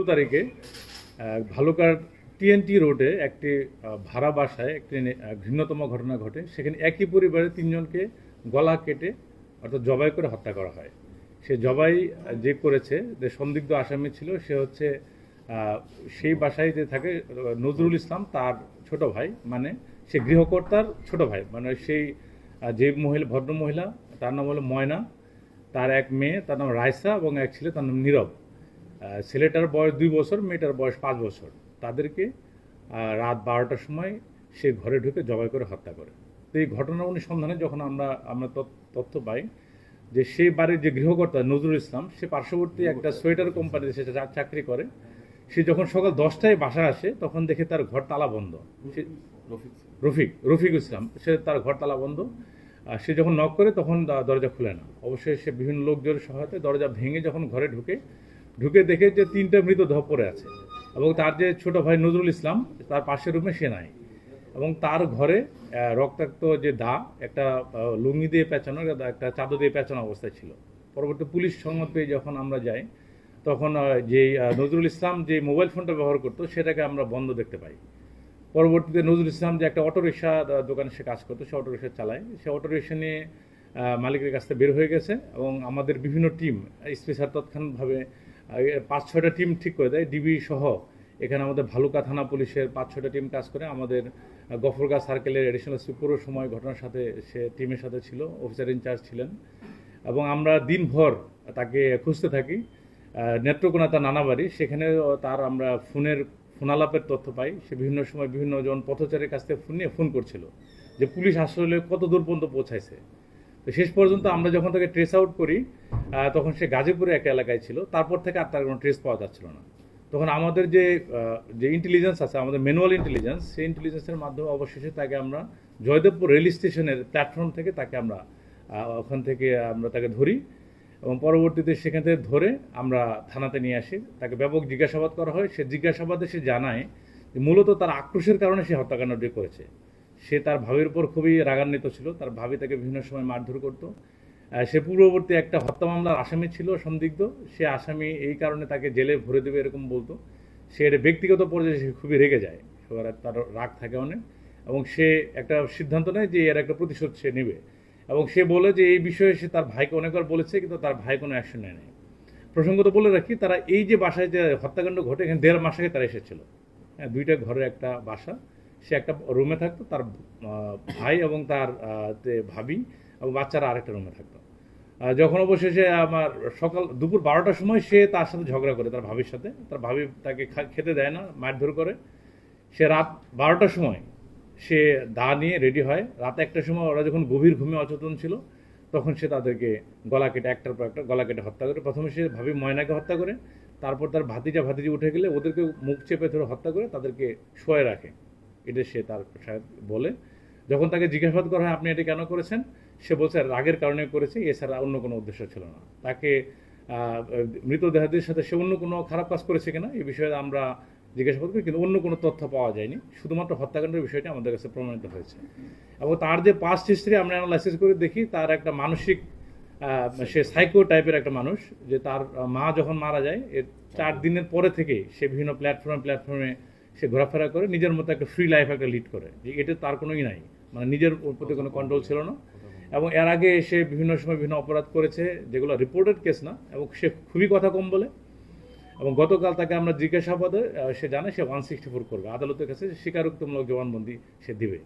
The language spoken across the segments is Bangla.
তারিখে ভালুকার টিএনটি রোডে একটি ভাড়া বাসায় একটি ঘৃণ্যতম ঘটনা ঘটে। সেখানে একই পরিবারের তিনজনকে গলা কেটে অর্থাৎ জবাই করে হত্যা করা হয়। সে জবাই যে করেছে, যে সন্দিগ্ধ আসামি ছিল, সে হচ্ছে সেই বাসায় যে থাকে নজরুল ইসলাম, তার ছোট ভাই, মানে সে গৃহকর্তার ছোট ভাই, মানে সেই যে ভদ্র মহিলা, তার নাম হলো ময়না, তার এক মেয়ে, তার নাম রাইসা, এবং এক ছেলে, তার নাম নীরব। ছেলেটার বয়স 2 বছর, মেয়েটার বয়স 5 বছর। তাদেরকে রাত 12টার সময় সে ঘরে ঢুকে জবাই করে হত্যা করে। তো এই ঘটনার অনুসন্ধানে যখন আমরা তথ্য পাই যে সেই বাড়ির যে গৃহকর্তা নজরুল ইসলাম, সে পার্শ্ববর্তী একটা সোয়েটার কোম্পানিতে সে চাকরি করে। সে যখন সকাল 10টায় বাসায় আসে, তখন দেখে তার ঘর তালা বন্ধ। রফিক ইসলাম, সে তার ঘর তালা বন্ধ। সে যখন নক করে তখন দরজা খুলে না। অবশ্যই সে বিভিন্ন লোকজনের সহায়তায় দরজা ভেঙে যখন ঘরে ঢুকে দেখে যে 3টা মৃতদেহ পড়ে আছে, এবং তার যে ছোট ভাই নজরুল ইসলাম, তার পাশের রুমে সে নাই, এবং তার ঘরে রক্তাক্ত যে একটা লুঙ্গি দিয়ে পেঁচানো, একটা চাদর দিয়ে পেঁচানো অবস্থায় ছিল। পরবর্তী পুলিশ সংবাদ পেয়ে যখন আমরা যাই, তখন যে নজরুল ইসলাম যে মোবাইল ফোনটা ব্যবহার করতো, সেটাকে আমরা বন্ধ দেখতে পাই। পরবর্তীতে নজরুল ইসলাম যে একটা অটোরিকশা দোকানে সে কাজ করতো, সে অটোরিকশা চালায়, সে অটোরিকশা নিয়ে মালিকের কাছ থেকে বের হয়ে গেছে। এবং আমাদের বিভিন্ন টিম স্পেশাল তৎক্ষণাৎভাবে 5-6টা টিম ঠিক করে দেয়, ডিবি সহ। এখানে আমাদের ভালুকা থানা পুলিশের 5-6টা টিম কাজ করে। আমাদের গফরগাঁ সার্কেলের এডিশনাল পুরো সময় ঘটনার সাথে সে টিমের সাথে ছিল, অফিসার ইনচার্জ ছিলেন, এবং আমরা দিনভর তাকে খুঁজতে থাকি। নেত্রকোনা তার নানা বাড়ি, সেখানে তার আমরা ফোনালাপের তথ্য পাই। সে বিভিন্ন সময় বিভিন্ন জন পথচারীর কাছ থেকে ফোন করছিল যে পুলিশ আসলে কত দূর পর্যন্ত পৌঁছাইছে। তো শেষ পর্যন্ত আমরা যখন তাকে ট্রেস আউট করি, তখন সে গাজীপুরে একটা এলাকায় ছিল। তারপর থেকে আর তার কোনো ট্রেস পাওয়া যাচ্ছিল না। তখন আমাদের যে ইন্টেলিজেন্স আছে, আমাদের ম্যানুয়াল ইন্টেলিজেন্স, সেই ইন্টেলিজেন্সের মাধ্যমে অবশেষে তাকে আমরা জয়দেবপুর রেল স্টেশনের প্ল্যাটফর্ম থেকে ওখান থেকে আমরা তাকে ধরি, এবং পরবর্তীতে সেখান থেকে ধরে আমরা থানাতে নিয়ে আসি। তাকে ব্যাপক জিজ্ঞাসাবাদ করা হয়। সে জিজ্ঞাসাবাদে সে জানায় যে মূলত তার আক্রোশের কারণে সে হত্যাকাণ্ডটি করেছে। সে তার ভাবির উপর খুবই রাগান্বিত ছিল। তার ভাবি তাকে বিভিন্ন সময় মারধর করত। সে পূর্ববর্তী একটা হত্যা মামলার আসামি ছিল, সন্দিগ্ধ। সে আসামি এই কারণে তাকে জেলে ভরে দেবে এরকম বলতো। সে এটা ব্যক্তিগত পর্যায়ে সে খুবই রেগে যায়, এবার তার রাগ থাকে অনেক, এবং সে একটা সিদ্ধান্ত নেয় যে এর একটা প্রতিশোধ সে নেবে। এবং সে বলে যে এই বিষয়ে সে তার ভাইকে অনেকবার বলেছে, কিন্তু তার ভাই কোনো অ্যাকশন নেয় নাই। প্রসঙ্গত বলে রাখি, তারা এই যে বাসায় যে হত্যাকাণ্ড ঘটে, এখানে 1.5 মাস আগে তারা এসেছিল। হ্যাঁ, 2টা ঘরের একটা বাসা। সে একটা রুমে থাকতো, তার ভাই এবং তার ভাবি এবং বাচ্চারা আরেকটা রুমে থাকতো। যখন অবশেষে আমার দুপুর 12টার সময় সে তার সাথে ঝগড়া করে, তার ভাবির সাথে। তার ভাবি তাকে খেতে দেয় না, মারধর করে। সে রাত 12টার সময় সে নিয়ে রেডি হয়। রাত 1টার সময় ওরা যখন গভীর ঘুমে অচেতন ছিল, তখন সে তাদেরকে গলা কেটে, একটার পর একটা গলা কেটে হত্যা করে। প্রথমে সে ভাবি ময়নাকে হত্যা করে, তারপর তার ভাতিজি উঠে গেলে ওদেরকে মুখ চেপে ধরে হত্যা করে তাদেরকে শোয়ে রাখে। এটা সে তার বলে। যখন তাকে জিজ্ঞাসাবাদ করা হয় আপনি এটি কেন করেছেন, সে বলছে রাগের কারণে করেছে, এছাড়া অন্য কোনো উদ্দেশ্য ছিল না। তাকে মৃতদেহদের সাথে সে অন্য কোনো খারাপ কাজ করেছে কিনা এই বিষয়ে আমরা জিজ্ঞাসাবাদ করি, কিন্তু অন্য কোনো তথ্য পাওয়া যায়নি। শুধুমাত্র হত্যাকাণ্ডের বিষয়টি আমাদের কাছে প্রমাণিত হয়েছে। এবং তার যে পাস্ট হিস্ট্রি আমরা অ্যানালাইসিস করে দেখি, তার একটা মানসিক, সে সাইকো টাইপের একটা মানুষ। যে তার মা যখন মারা যায়, এর 4 দিনের পরে থেকে সে বিভিন্ন প্ল্যাটফর্মে সে ঘোরাফেরা করে, নিজের মতো একটা ফ্রি লাইফ একটা লিড করে। যে এটা তার কোনোই নাই, মানে নিজের প্রতি কোনো কন্ট্রোল ছিল না। এবং এর আগে সে বিভিন্ন সময় বিভিন্ন অপরাধ করেছে, যেগুলো রিপোর্টেড কেস না, এবং সে খুবই কথা কম বলে। এবং গতকাল তাকে আমরা জিজ্ঞাসাবাদে সে জানে সে 164 করবে। আদালতের কাছে স্বীকারোক্তিমূলক জবানবন্দি সে দিবে।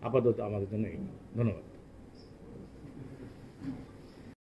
আপাতত আমাদের জন্য ধন্যবাদ।